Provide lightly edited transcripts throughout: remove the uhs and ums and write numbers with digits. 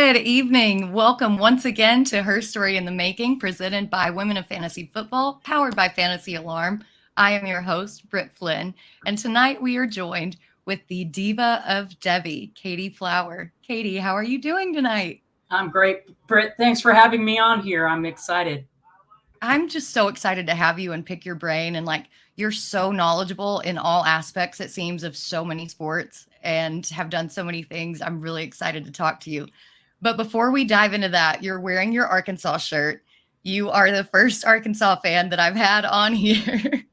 Good evening. Welcome once again to HERstory in the Making, presented by Women of Fantasy Football, powered by Fantasy Alarm. I am your host, Britt Flinn, and tonight we are joined with the Diva of Devy, Katie Flower. Katie, how are you doing tonight? I'm great, Britt. Thanks for having me on here. I'm excited. I'm just so excited to have you and pick your brain. And you're so knowledgeable in all aspects, it seems, of so many sports and have done so many things. I'm really excited to talk to you. But before we dive into that, you're wearing your Arkansas shirt. You are the first Arkansas fan that I've had on here.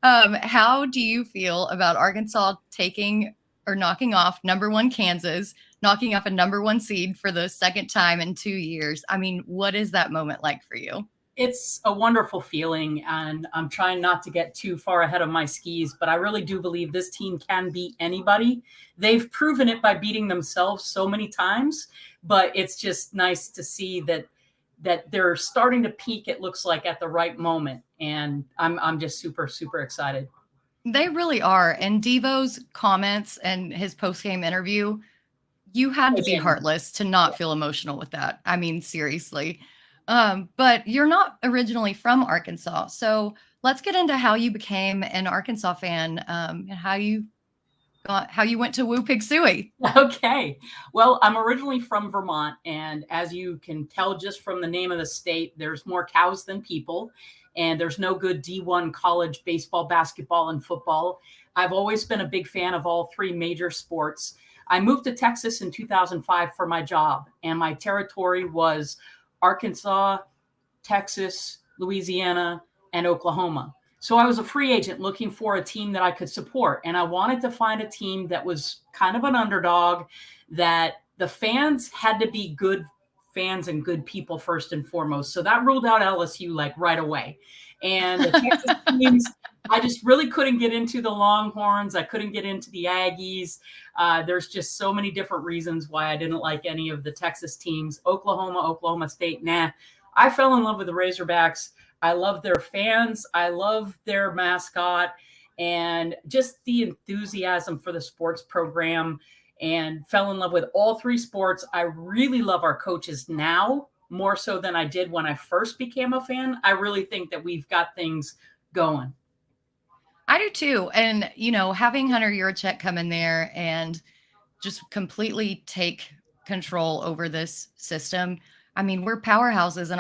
How do you feel about Arkansas taking or knocking off number one Kansas, knocking off a number one seed for the second time in 2 years? I mean, what is that moment like for you? It's a wonderful feeling, and I'm trying not to get too far ahead of my skis, but I really do believe this team can beat anybody. They've proven it by beating themselves so many times, but it's just nice to see that they're starting to peak, it looks like, at the right moment, and I'm just super, super excited. They really are. And Devo's comments and his post-game interview, you had to be heartless to not feel emotional with that. I mean, seriously. But you're not originally from Arkansas. So let's get into how you became an Arkansas fan, and how you went to Woo Pig Suey. Okay. Well, I'm originally from Vermont, and as you can tell just from the name of the state, there's more cows than people, and there's no good D1 college baseball, basketball, and football. I've always been a big fan of all three major sports. I moved to Texas in 2005 for my job, and my territory was Arkansas, Texas, Louisiana, and Oklahoma. So I was a free agent looking for a team that I could support. And I wanted to find a team that was kind of an underdog, that the fans had to be good fans and good people first and foremost. So that ruled out LSU like right away. And the Texas teams, I just really couldn't get into the Longhorns. I couldn't get into the Aggies. There's just so many different reasons why I didn't like any of the Texas teams. Oklahoma State, nah. I fell in love with the Razorbacks. I love their fans. I love their mascot and just the enthusiasm for the sports program, and fell in love with all three sports. I really love our coaches now, more so than I did when I first became a fan. I really think that we've got things going. I do too. And, having Hunter Yurachek come in there and just completely take control over this system. I mean, we're powerhouses in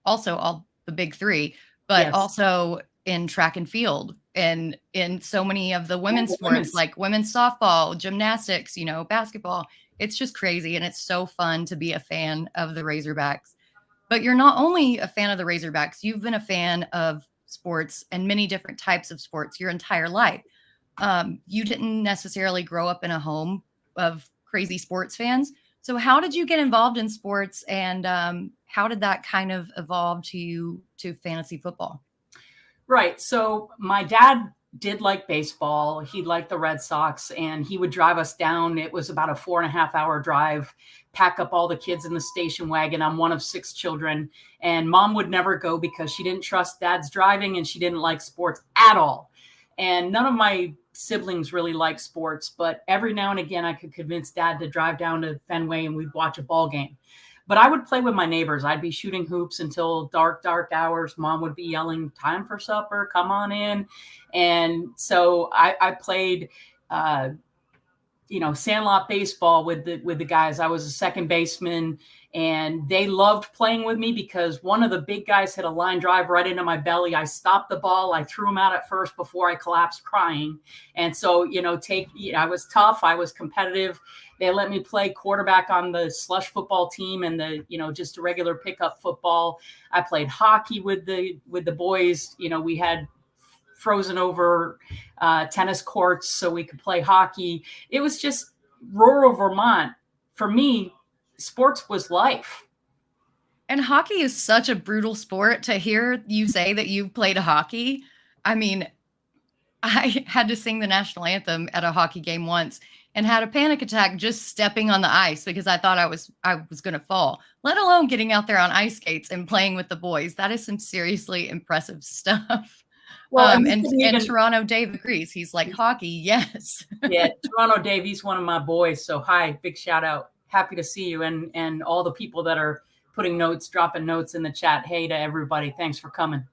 also all the big three, but Yes. Also in track and field and in so many of the women's sports, like women's softball, gymnastics, basketball. It's just crazy. And it's so fun to be a fan of the Razorbacks. But you're not only a fan of the Razorbacks, you've been a fan of sports and many different types of sports your entire life. You didn't necessarily grow up in a home of crazy sports fans. So how did you get involved in sports, and how did that kind of evolve to fantasy football? Right. So my dad did like baseball. He liked the Red Sox, and he would drive us down. It was about a 4.5 hour drive, pack up all the kids in the station wagon. I'm one of 6 children, and mom would never go because she didn't trust dad's driving and she didn't like sports at all. And none of my siblings really like sports, but every now and again I could convince dad to drive down to Fenway and we'd watch a ball game. But I would play with my neighbors. I'd be shooting hoops until dark hours. Mom would be yelling, "Time for supper, come on in." And so I played, sandlot baseball with the guys. I was a second baseman, and they loved playing with me because one of the big guys hit a line drive right into my belly. I stopped the ball. I threw him out at first before I collapsed crying. And so, I was tough. I was competitive. They let me play quarterback on the slush football team and just a regular pickup football. I played hockey with the boys. We had frozen over tennis courts so we could play hockey. It was just rural Vermont. For me, sports was life. And hockey is such a brutal sport. To hear you say that you've played hockey, I mean, I had to sing the national anthem at a hockey game once and had a panic attack just stepping on the ice because I thought I was going to fall, let alone getting out there on ice skates and playing with the boys. That is some seriously impressive stuff. Well, and Toronto Dave agrees. He's like, hockey, yes. Yeah, Toronto Dave, he's one of my boys. So hi, big shout out. happy to see you, and all the people that are putting notes, dropping notes in the chat. Hey to everybody. Thanks for coming.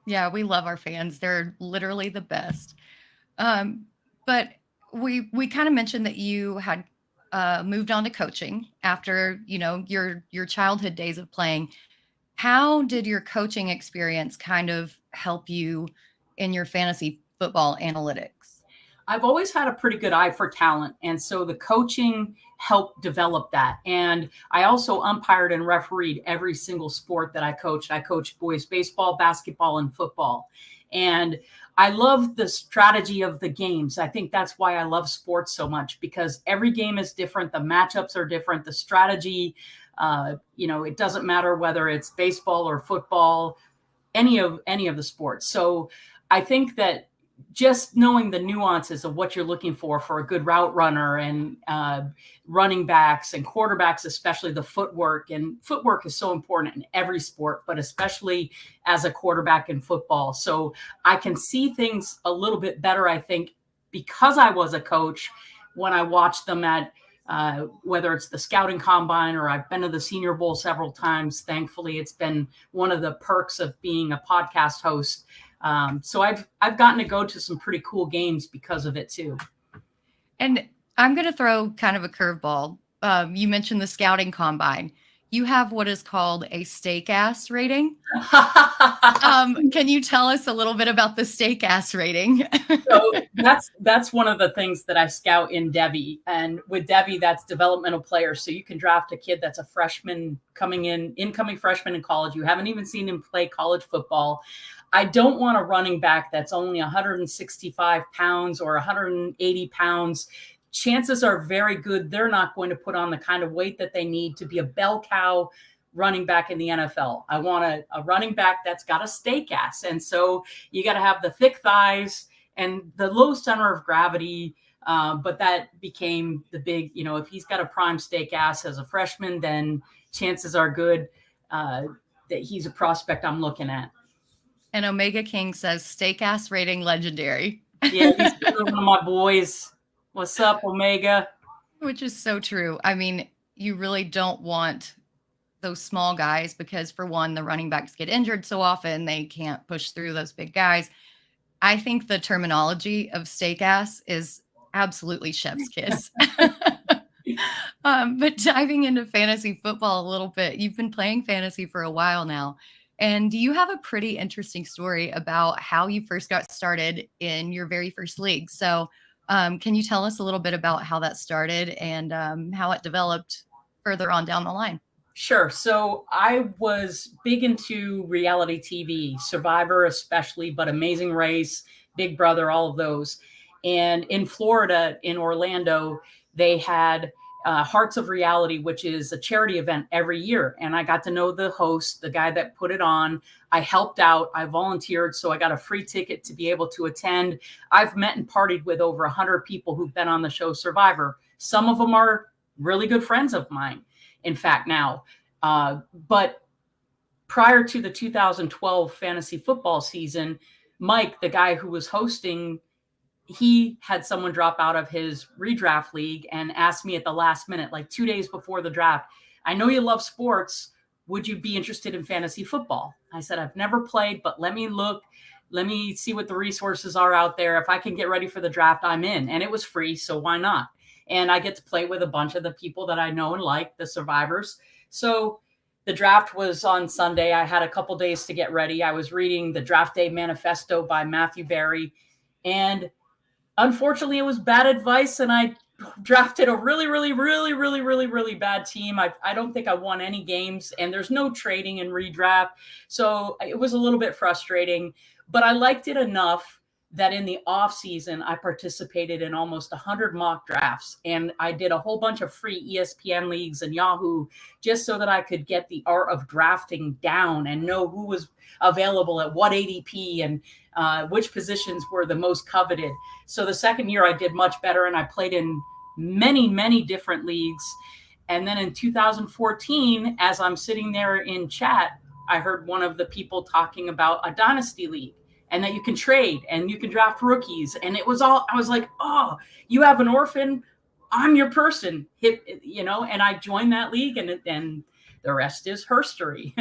Yeah, we love our fans. They're literally the best. But we kind of mentioned that you had moved on to coaching after, your childhood days of playing. How did your coaching experience kind of help you in your fantasy football analytics? I've always had a pretty good eye for talent. And so the coaching helped develop that. And I also umpired and refereed every single sport that I coached. I coached boys baseball, basketball, and football. And I love the strategy of the games. I think that's why I love sports so much, because every game is different. The matchups are different. The strategy, it doesn't matter whether it's baseball or football, any of the sports. So I think that just knowing the nuances of what you're looking for a good route runner, and running backs and quarterbacks, especially the footwork. And footwork is so important in every sport, but especially as a quarterback in football. So I can see things a little bit better, I think, because I was a coach when I watched them at whether it's the scouting combine, or I've been to the Senior Bowl several times. Thankfully, it's been one of the perks of being a podcast host. So I've gotten to go to some pretty cool games because of it too. And I'm going to throw kind of a curveball. You mentioned the scouting combine. You have what is called a steak ass rating. Can you tell us a little bit about the steak ass rating? So that's one of the things that I scout in Devy. And with Devy, that's developmental players. So you can draft a kid that's a freshman incoming freshman in college. You haven't even seen him play college football. I don't want a running back that's only 165 pounds or 180 pounds. Chances are very good they're not going to put on the kind of weight that they need to be a bell cow running back in the NFL. I want a running back that's got a steak ass. And so you got to have the thick thighs and the low center of gravity. But that became the big, if he's got a prime steak ass as a freshman, then chances are good that he's a prospect I'm looking at. And Omega King says steak ass rating legendary. Yeah, he's one of my boys. What's up, Omega? Which is so true. I mean, you really don't want those small guys because, for one, the running backs get injured so often they can't push through those big guys. I think the terminology of steak ass is absolutely chef's kiss. But diving into fantasy football a little bit, you've been playing fantasy for a while now. And you have a pretty interesting story about how you first got started in your very first league. So can you tell us a little bit about how that started and how it developed further on down the line? Sure. So I was big into reality TV, Survivor especially, but Amazing Race, Big Brother, all of those. And in Florida, in Orlando, they had Hearts of Reality, which is a charity event every year. And I got to know the host, the guy that put it on. I helped out. I volunteered. So I got a free ticket to be able to attend. I've met and partied with over 100 people who've been on the show Survivor. Some of them are really good friends of mine, in fact, now. But prior to the 2012 fantasy football season, Mike, the guy who was hosting, he had someone drop out of his redraft league and asked me at the last minute, like 2 days before the draft, I know you love sports. Would you be interested in fantasy football? I said, I've never played, but let me look. Let me see what the resources are out there. If I can get ready for the draft, I'm in. And it was free, so why not? And I get to play with a bunch of the people that I know and like, the survivors. So the draft was on Sunday. I had a couple days to get ready. I was reading the Draft Day Manifesto by Matthew Berry. And unfortunately, it was bad advice, and I drafted a really bad team. I don't think I won any games, and there's no trading in redraft. So it was a little bit frustrating, but I liked it enough that in the off season, I participated in almost 100 mock drafts, and I did a whole bunch of free ESPN leagues and Yahoo just so that I could get the art of drafting down and know who was available at what ADP and which positions were the most coveted. So the second year I did much better, and I played in many different leagues. And then in 2014, as I'm sitting there in chat, I heard one of the people talking about a dynasty league, and that you can trade and you can draft rookies. And it was all, I was like, oh, you have an orphan I'm your person, and I joined that league, and the rest is HERstory.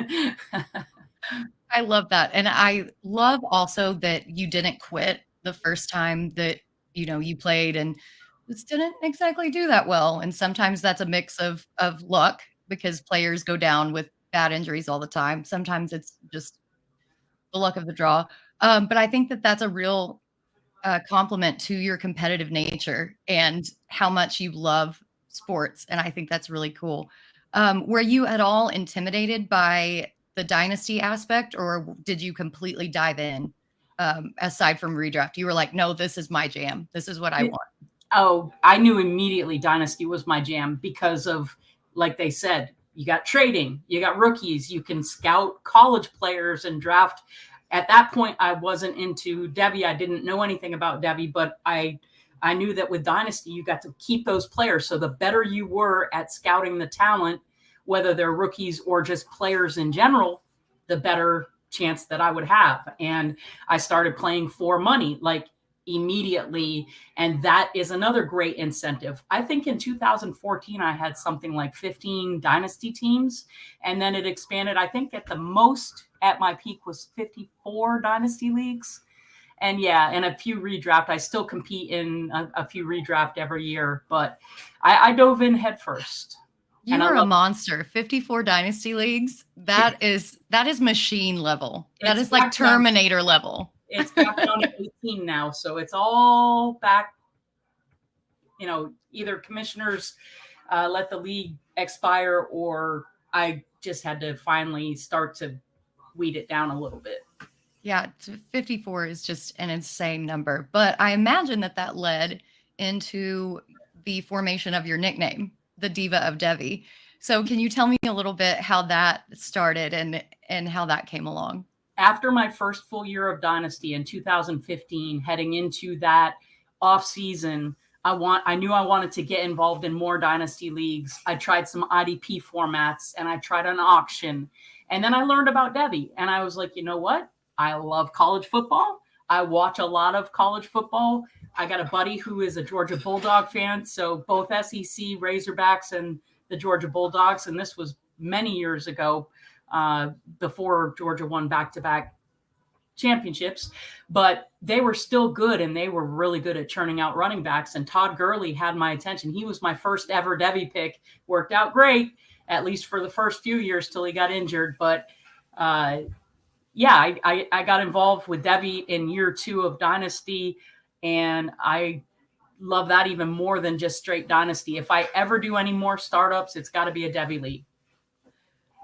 I love that. And I love also that you didn't quit the first time that, you played and just didn't exactly do that well. And sometimes that's a mix of luck because players go down with bad injuries all the time. Sometimes it's just the luck of the draw. But I think that that's a real compliment to your competitive nature and how much you love sports. And I think that's really cool. Were you at all intimidated by the dynasty aspect, or did you completely dive in aside from redraft? You were like, no, this is my jam. This is what I want. Oh, I knew immediately dynasty was my jam because of, like they said, you got trading, you got rookies, you can scout college players and draft. At that point, I wasn't into Devy. I didn't know anything about Devy, but I knew that with dynasty, you got to keep those players. So the better you were at scouting the talent, whether they're rookies or just players in general, the better chance that I would have. And I started playing for money, like immediately. And that is another great incentive. I think in 2014, I had something like 15 dynasty teams, and then it expanded. I think at the most at my peak was 54 dynasty leagues. And yeah, and a few redraft. I still compete in a few redraft every year, but I dove in head first. You are a monster. 54 dynasty leagues. That is machine level. That is like Terminator level. It's back down to 18 now. So it's all back, either commissioners let the league expire, or I just had to finally start to weed it down a little bit. Yeah, 54 is just an insane number. But I imagine that led into the formation of your nickname, the Diva of Devy. So can you tell me a little bit how that started and how that came along? After my first full year of dynasty in 2015, heading into that off season, I knew I wanted to get involved in more dynasty leagues. I tried some IDP formats and I tried an auction. And then I learned about Devy and I was like, you know what? I love college football. I watch a lot of college football. I got a buddy who is a Georgia Bulldog fan. So both SEC Razorbacks and the Georgia Bulldogs. And this was many years ago, before Georgia won back-to-back championships, but they were still good and they were really good at churning out running backs. And Todd Gurley had my attention. He was my first ever Devy pick. Worked out great, at least for the first few years till he got injured. But I got involved with Devy in year 2 of dynasty, and I love that even more than just straight dynasty. If I ever do any more startups, it's got to be a Devy league.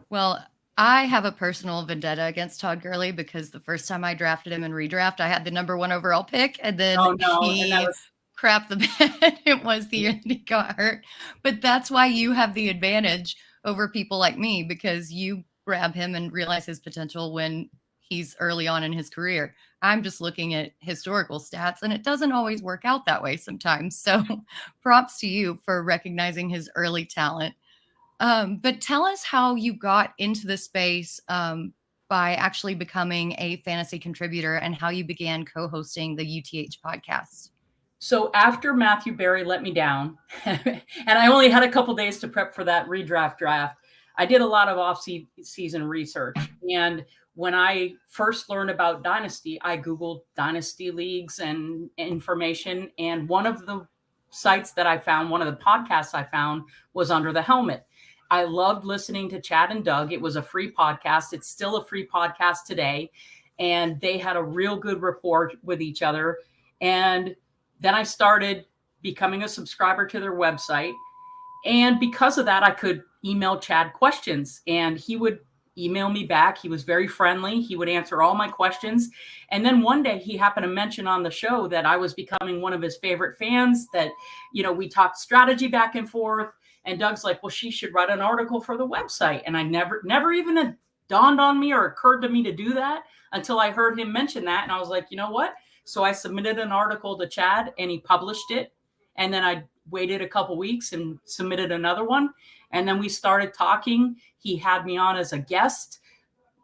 Well, I have a personal vendetta against Todd Gurley because the first time I drafted him in redraft, I had the number 1 overall pick, and then he crapped the bed. It was the year that he got hurt. But that's why you have the advantage over people like me, because you grab him and realize his potential when he's early on in his career. I'm just looking at historical stats, and it doesn't always work out that way sometimes. So props to you for recognizing his early talent. But tell us how you got into the space by actually becoming a fantasy contributor and how you began co-hosting the UTH podcast. So after Matthew Berry let me down, and I only had a couple days to prep for that redraft draft, I did a lot of off-season research. And when I first learned about Dynasty, I Googled Dynasty leagues and information. And one of the sites that I found, one of the podcasts I found, was Under the Helmet. I loved listening to Chad and Doug. It was a free podcast. It's still a free podcast today. And they had a real good rapport with each other. And then I started becoming a subscriber to their website. And because of that, I could email Chad questions and he would email me back. He was very friendly. He would answer all my questions. And then one day he happened to mention on the show that I was becoming one of his favorite fans, that, we talked strategy back and forth. And Doug's like, well, she should write an article for the website. And I never even had dawned on me or occurred to me to do that until I heard him mention that. And I was like, you know what? So I submitted an article to Chad and he published it. And then I waited a couple weeks and submitted another one. And then we started talking. He had me on as a guest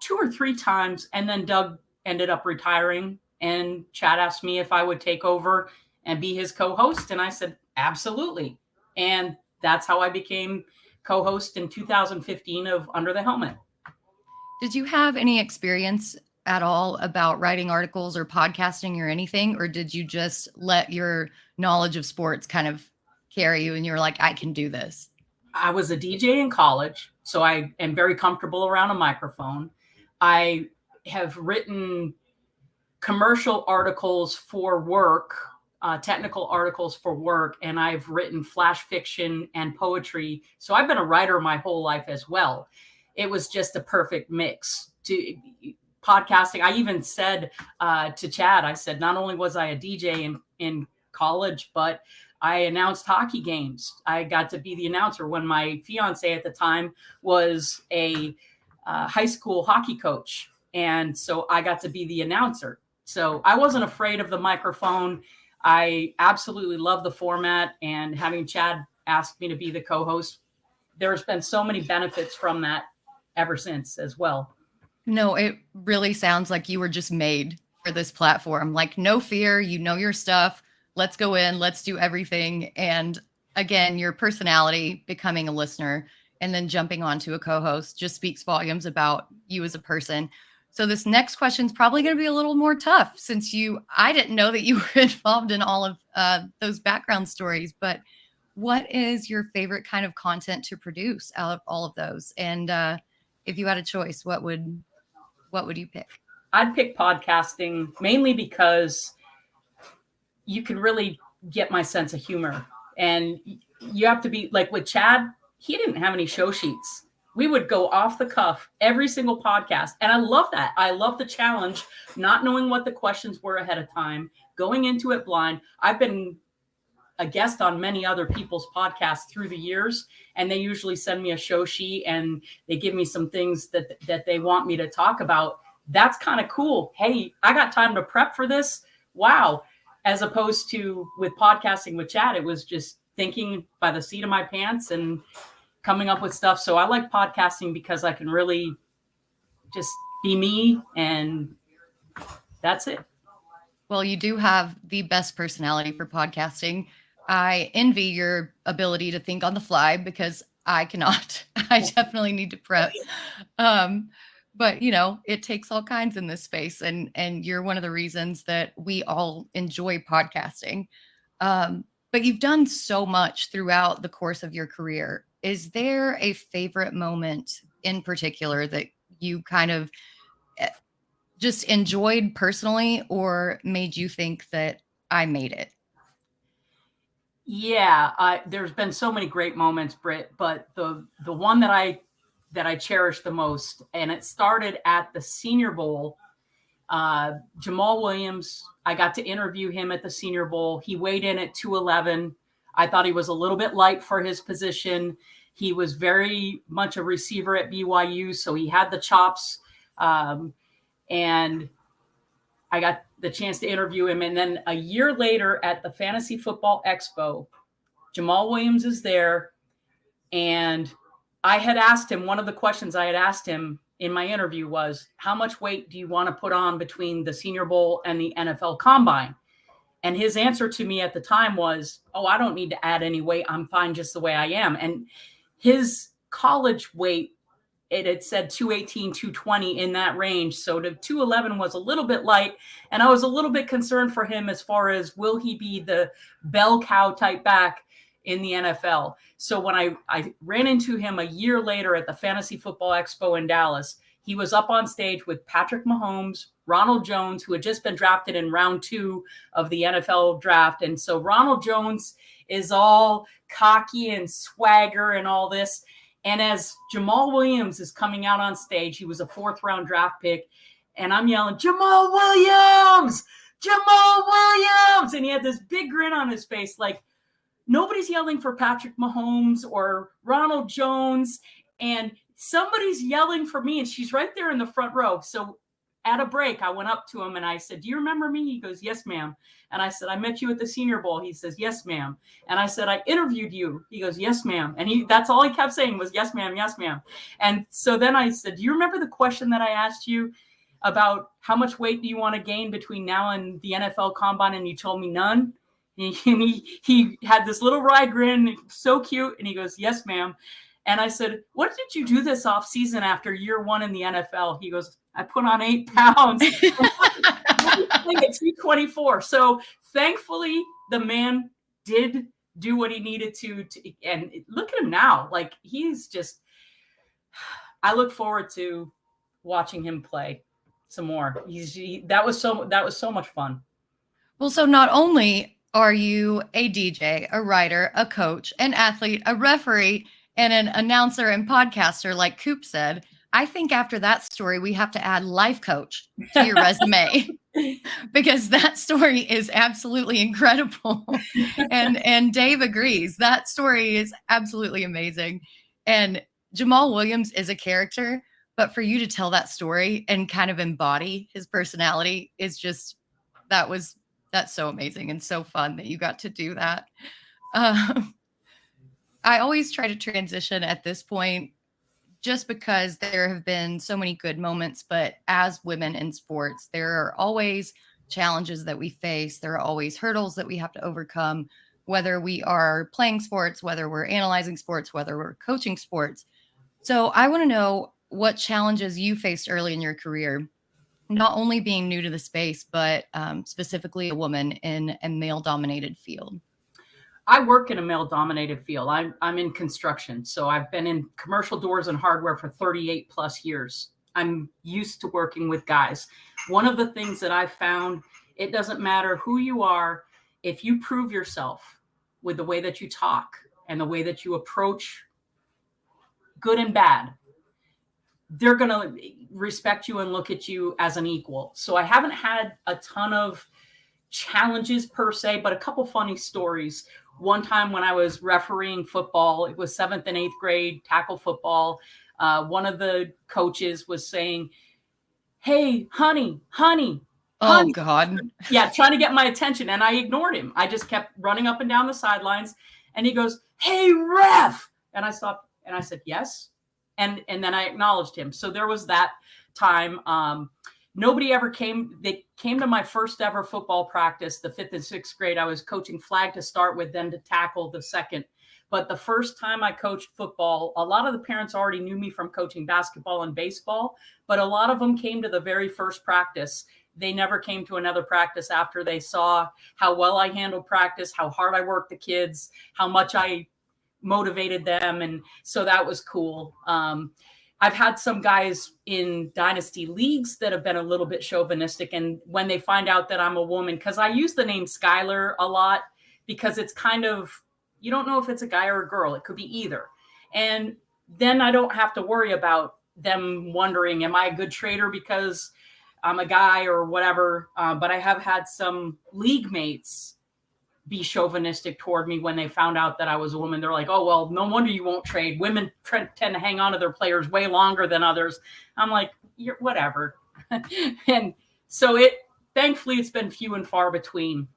2 or 3 times. And then Doug ended up retiring. And Chad asked me if I would take over and be his co-host. And I said, absolutely. And that's how I became co-host in 2015 of Under the Helmet. Did you have any experience at all about writing articles or podcasting or anything? Or did you just let your knowledge of sports kind of carry you and you were like, I can do this? I was a DJ in college, so I am very comfortable around a microphone. I have written commercial articles for work, technical articles for work, and I've written flash fiction and poetry. So I've been a writer my whole life as well. It was just a perfect mix to podcasting. I even said to Chad, I said, not only was I a DJ in college, but I announced hockey games. I got to be the announcer when my fiance at the time was a high school hockey coach. And so I got to be the announcer. So I wasn't afraid of the microphone. I absolutely love the format, and having Chad ask me to be the co-host, there's been so many benefits from that ever since as well. No, it really sounds like you were just made for this platform. Like, no fear, you know your stuff. Let's go in, let's do everything. And again, your personality, becoming a listener, and then jumping onto a co-host just speaks volumes about you as a person. So this next question is probably going to be a little more tough, since I didn't know that you were involved in all of those background stories, but what is your favorite kind of content to produce out of all of those? And if you had a choice, what would you pick? I'd pick podcasting, mainly because you can really get my sense of humor. And you have to be like with Chad, he didn't have any show sheets. We would go off the cuff every single podcast. And I love that. I love the challenge, not knowing what the questions were ahead of time, going into it blind. I've been a guest on many other people's podcasts through the years, and they usually send me a show sheet and they give me some things that they want me to talk about. That's kind of cool. Hey, I got time to prep for this. Wow. As opposed to with podcasting with Chad, it was just thinking by the seat of my pants and coming up with stuff. So I like podcasting because I can really just be me, and that's it. Well, you do have the best personality for podcasting. I envy your ability to think on the fly, because I cannot. I definitely need to prep. But it takes all kinds in this space, and you're one of the reasons that we all enjoy podcasting. But you've done so much throughout the course of your career. Is there a favorite moment in particular that you kind of just enjoyed personally, or made you think that I made it? Yeah, there's been so many great moments, Britt, but the one that I cherish the most, and it started at the Senior Bowl. Jamal Williams, I got to interview him at the Senior Bowl. He weighed in at 211. I thought he was a little bit light for his position. He was very much a receiver at BYU, so he had the chops. And I got the chance to interview him. And then a year later at the Fantasy Football Expo, Jamal Williams is there. And I had asked him, one of the questions I had asked him in my interview was, how much weight do you want to put on between the Senior Bowl and the NFL Combine? And his answer to me at the time was, oh, I don't need to add any weight. I'm fine just the way I am. And his college weight, it had said 218, 220 in that range. So the 211 was a little bit light. And I was a little bit concerned for him as far as, will he be the bell cow type back in the NFL? So when I ran into him a year later at the Fantasy Football Expo in Dallas, he was up on stage with Patrick Mahomes, Ronald Jones, who had just been drafted in round 2 of the NFL draft. And so Ronald Jones is all cocky and swagger and all this. And as Jamal Williams is coming out on stage, he was a 4th round draft pick, and I'm yelling, Jamal Williams, Jamal Williams. And he had this big grin on his face, like nobody's yelling for Patrick Mahomes or Ronald Jones, and somebody's yelling for me, and she's right there in the front row. So at a break, I went up to him and I said, do you remember me? He goes, yes, ma'am. And I said, I met you at the Senior Bowl. He says, yes, ma'am. And I said, I interviewed you. He goes, yes, ma'am. And that's all he kept saying was, yes, ma'am, yes, ma'am. And so then I said, do you remember the question that I asked you about how much weight do you want to gain between now and the NFL Combine? And you told me none. And he had this little wry grin, so cute. And he goes, "Yes, ma'am." And I said, "What did you do this off season after year 1 in the NFL?" He goes, "I put on 8 pounds." Playing at 224. So thankfully, the man did do what he needed to. And look at him now. Like, he's just, I look forward to watching him play some more. That was so much fun. Well, so not only are you a DJ, a writer, a coach, an athlete, a referee, and an announcer and podcaster, like Coop said, I think after that story, we have to add life coach to your resume because that story is absolutely incredible. And Dave agrees. That story is absolutely amazing. And Jamal Williams is a character, but for you to tell that story and kind of embody his personality is just, that's so amazing and so fun that you got to do that. I always try to transition at this point just because there have been so many good moments, but as women in sports, there are always challenges that we face. There are always hurdles that we have to overcome, whether we are playing sports, whether we're analyzing sports, whether we're coaching sports. So I want to know what challenges you faced early in your career, not only being new to the space, but specifically a woman in a male-dominated field. I work in a male-dominated field. I'm in construction, so I've been in commercial doors and hardware for 38 plus years. I'm used to working with guys. One of the things that I've found, it doesn't matter who you are, if you prove yourself with the way that you talk and the way that you approach good and bad, they're going to respect you and look at you as an equal. So I haven't had a ton of challenges per se, but a couple funny stories. One time when I was refereeing football, it was 7th and 8th grade tackle football. One of the coaches was saying, "Hey, honey. Oh, God. Yeah, trying to get my attention. And I ignored him. I just kept running up and down the sidelines. And he goes, "Hey, ref." And I stopped and I said, "Yes." And then I acknowledged him. So there was that time. Nobody ever came. They came to my first ever football practice, the 5th and 6th grade. I was coaching flag to start with, then to tackle the second. But the first time I coached football, a lot of the parents already knew me from coaching basketball and baseball, but a lot of them came to the very first practice. They never came to another practice after they saw how well I handled practice, how hard I worked the kids, how much I motivated them. And so that was cool. I've had some guys in dynasty leagues that have been a little bit chauvinistic. And when they find out that I'm a woman, because I use the name Skylar a lot, because it's kind of, you don't know if it's a guy or a girl. It could be either. And then I don't have to worry about them wondering, am I a good trader because I'm a guy or whatever? But I have had some league mates be chauvinistic toward me when they found out that I was a woman. They're like, "Oh, well, no wonder you won't trade. Women tend to hang on to their players way longer than others." I'm like, "You're whatever." And so thankfully it's been few and far between.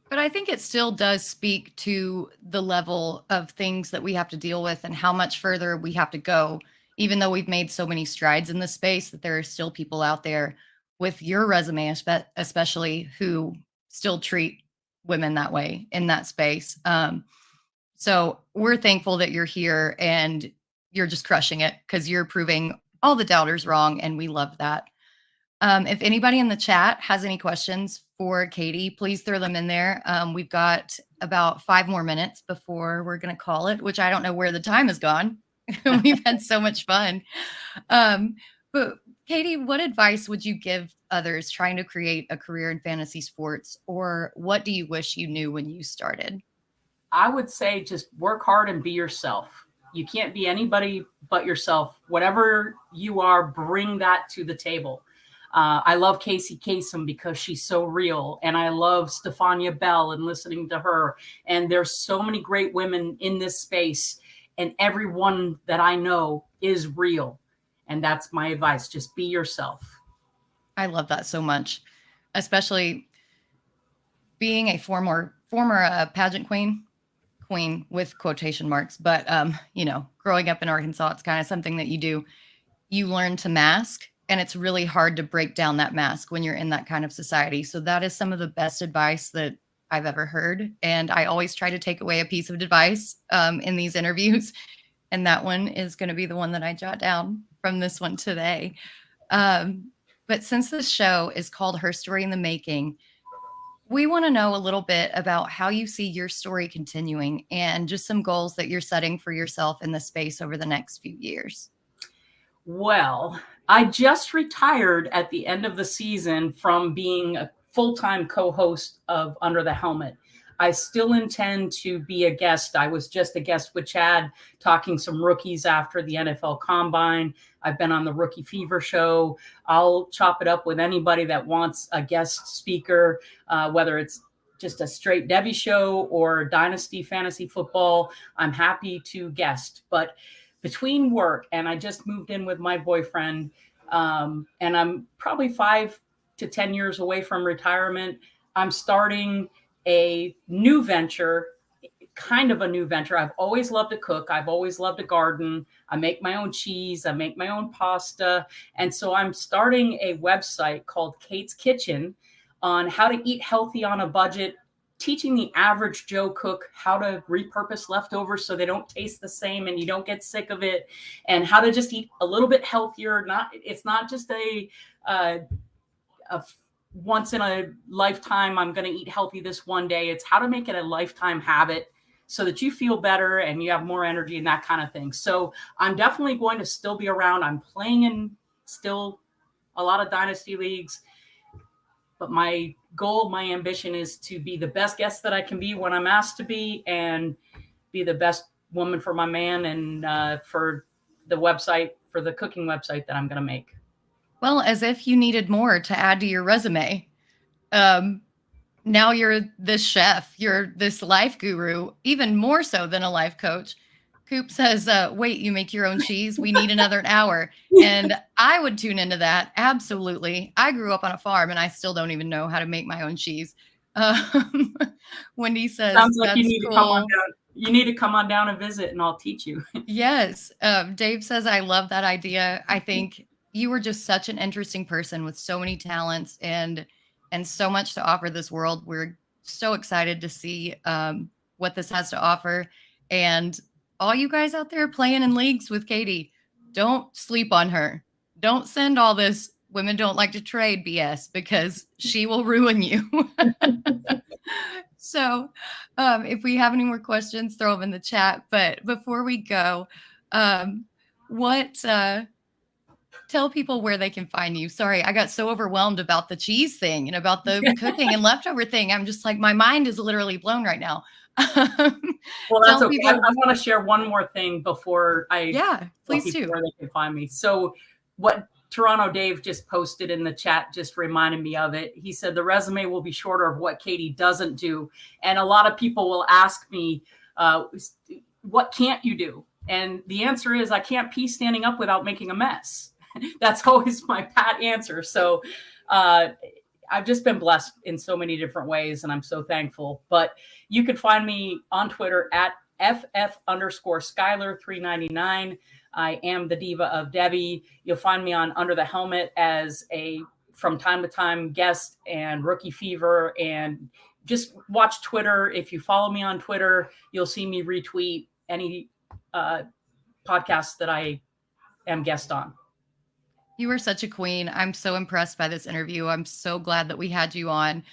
But I think it still does speak to the level of things that we have to deal with and how much further we have to go, even though we've made so many strides in this space, that there are still people out there with your resume, especially, who still treat women that way in that space. So we're thankful that you're here and you're just crushing it because you're proving all the doubters wrong. And we love that. If anybody in the chat has any questions for Katie, please throw them in there. We've got about 5 more minutes before we're going to call it, which I don't know where the time has gone. We've had so much fun. But Katie, what advice would you give others trying to create a career in fantasy sports, or what do you wish you knew when you started? I would say just work hard and be yourself. You can't be anybody but yourself. Whatever you are, bring that to the table. I love Casey Kasem because she's so real. And I love Stefania Bell and listening to her. And there's so many great women in this space. And everyone that I know is real. And that's my advice. Just be yourself. I love that so much, especially being a former pageant queen with quotation marks. But, growing up in Arkansas, it's kind of something that you learn to mask. And it's really hard to break down that mask when you're in that kind of society. So that is some of the best advice that I've ever heard. And I always try to take away a piece of advice in these interviews. And that one is going to be the one that I jot down from this one today. But since this show is called HERstory in the Making, we want to know a little bit about how you see your story continuing and just some goals that you're setting for yourself in the space over the next few years. Well, I just retired at the end of the season from being a full-time co-host of Under the Helmet. I still intend to be a guest. I was just a guest with Chad talking some rookies after the NFL Combine. I've been on the Rookie Fever show. I'll chop it up with anybody that wants a guest speaker, whether it's just a straight Devy show or Dynasty Fantasy Football. I'm happy to guest. But between work and I just moved in with my boyfriend, and I'm probably 5 to 10 years away from retirement, I'm starting a new venture, kind of a new venture. I've always loved to cook. I've always loved to garden. I make my own cheese. I make my own pasta. And so I'm starting a website called Kate's Kitchen on how to eat healthy on a budget, teaching the average Joe cook how to repurpose leftovers so they don't taste the same and you don't get sick of it, and how to just eat a little bit healthier. It's not just a once in a lifetime, I'm going to eat healthy this one day. It's how to make it a lifetime habit so that you feel better and you have more energy and that kind of thing. So I'm definitely going to still be around. I'm playing in still a lot of dynasty leagues, but my goal, my ambition is to be the best guest that I can be when I'm asked to be, and be the best woman for my man and for the website, for the cooking website that I'm going to make. Well, as if you needed more to add to your resume. Now you're this chef, you're this life guru, even more so than a life coach. Coop says, wait, you make your own cheese? We need another hour. And I would tune into that. Absolutely. I grew up on a farm and I still don't even know how to make my own cheese. Wendy says, sounds like you need cool. to come on down. You need to come on down and visit and I'll teach you. Yes. Dave says, I love that idea. I think you were just such an interesting person with so many talents and so much to offer this world. We're so excited to see what this has to offer. And all you guys out there playing in leagues with Katie, don't sleep on her. Don't send all this women don't like to trade BS, because she will ruin you. So if we have any more questions, throw them in the chat. But before we go, tell people where they can find you. Sorry, I got so overwhelmed about the cheese thing and about the cooking and leftover thing. I'm just like, my mind is literally blown right now. Well, that's okay. I want to share one more thing before please do. Where they can find me. So what Toronto Dave just posted in the chat just reminded me of it. He said the resume will be shorter of what Katie doesn't do. And a lot of people will ask me, what can't you do? And the answer is I can't pee standing up without making a mess. That's always my pat answer. So I've just been blessed in so many different ways, and I'm so thankful. But you can find me on Twitter at FF_Skyler399. I am the Diva of Devy. You'll find me on Under the Helmet as a from time to time guest and Rookie Fever, and just watch Twitter. If you follow me on Twitter, you'll see me retweet any podcasts that I am guest on. You were such a queen. I'm so impressed by this interview. I'm so glad that we had you on.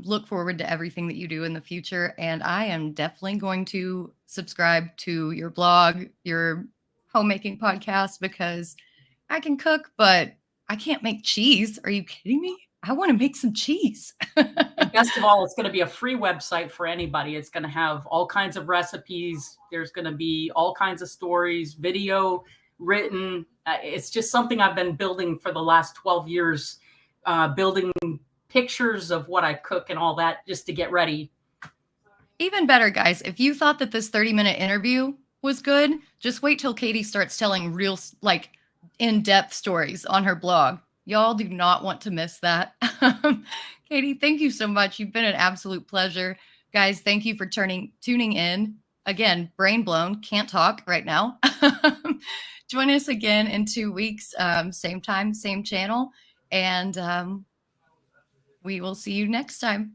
Look forward to everything that you do in the future. And I am definitely going to subscribe to your blog, your homemaking podcast, because I can cook, but I can't make cheese. Are you kidding me? I want to make some cheese. And best of all, it's going to be a free website for anybody. It's going to have all kinds of recipes. There's going to be all kinds of stories, video, written. It's just something I've been building for the last 12 years, building pictures of what I cook and all that just to get ready. Even better, guys, if you thought that this 30-minute interview was good, just wait till Katie starts telling real, like, in-depth stories on her blog. Y'all do not want to miss that. Katie, thank you so much. You've been an absolute pleasure. Guys, thank you for tuning in. Again, brain blown, can't talk right now. Join us again in 2 weeks, same time, same channel, and we will see you next time.